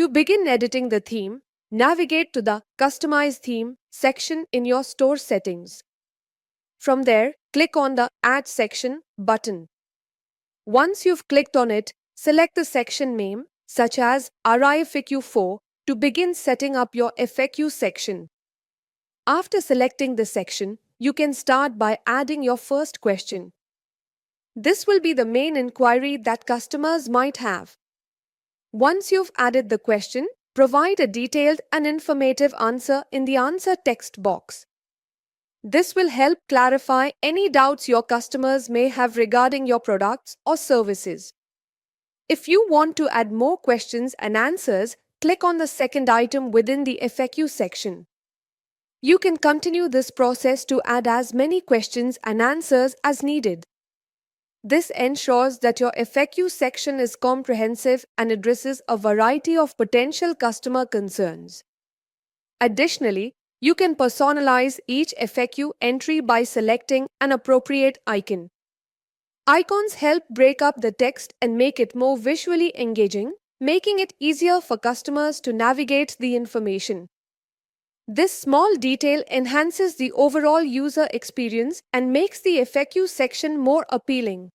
To begin editing the theme, navigate to the Customize Theme section in your store settings. From there, click on the Add Section button. Once you've clicked on it, select the section name, such as RIFAQ4, to begin setting up your FAQ section. After selecting the section, you can start by adding your first question. This will be the main inquiry that customers might have. Once you've added the question, provide a detailed and informative answer in the answer text box. This will help clarify any doubts your customers may have regarding your products or services. If you want to add more questions and answers, click on the second item within the FAQ section. You can continue this process to add as many questions and answers as needed. This ensures that your FAQ section is comprehensive and addresses a variety of potential customer concerns. Additionally, you can personalize each FAQ entry by selecting an appropriate icon. Icons help break up the text and make it more visually engaging, making it easier for customers to navigate the information. This small detail enhances the overall user experience and makes the FAQ section more appealing.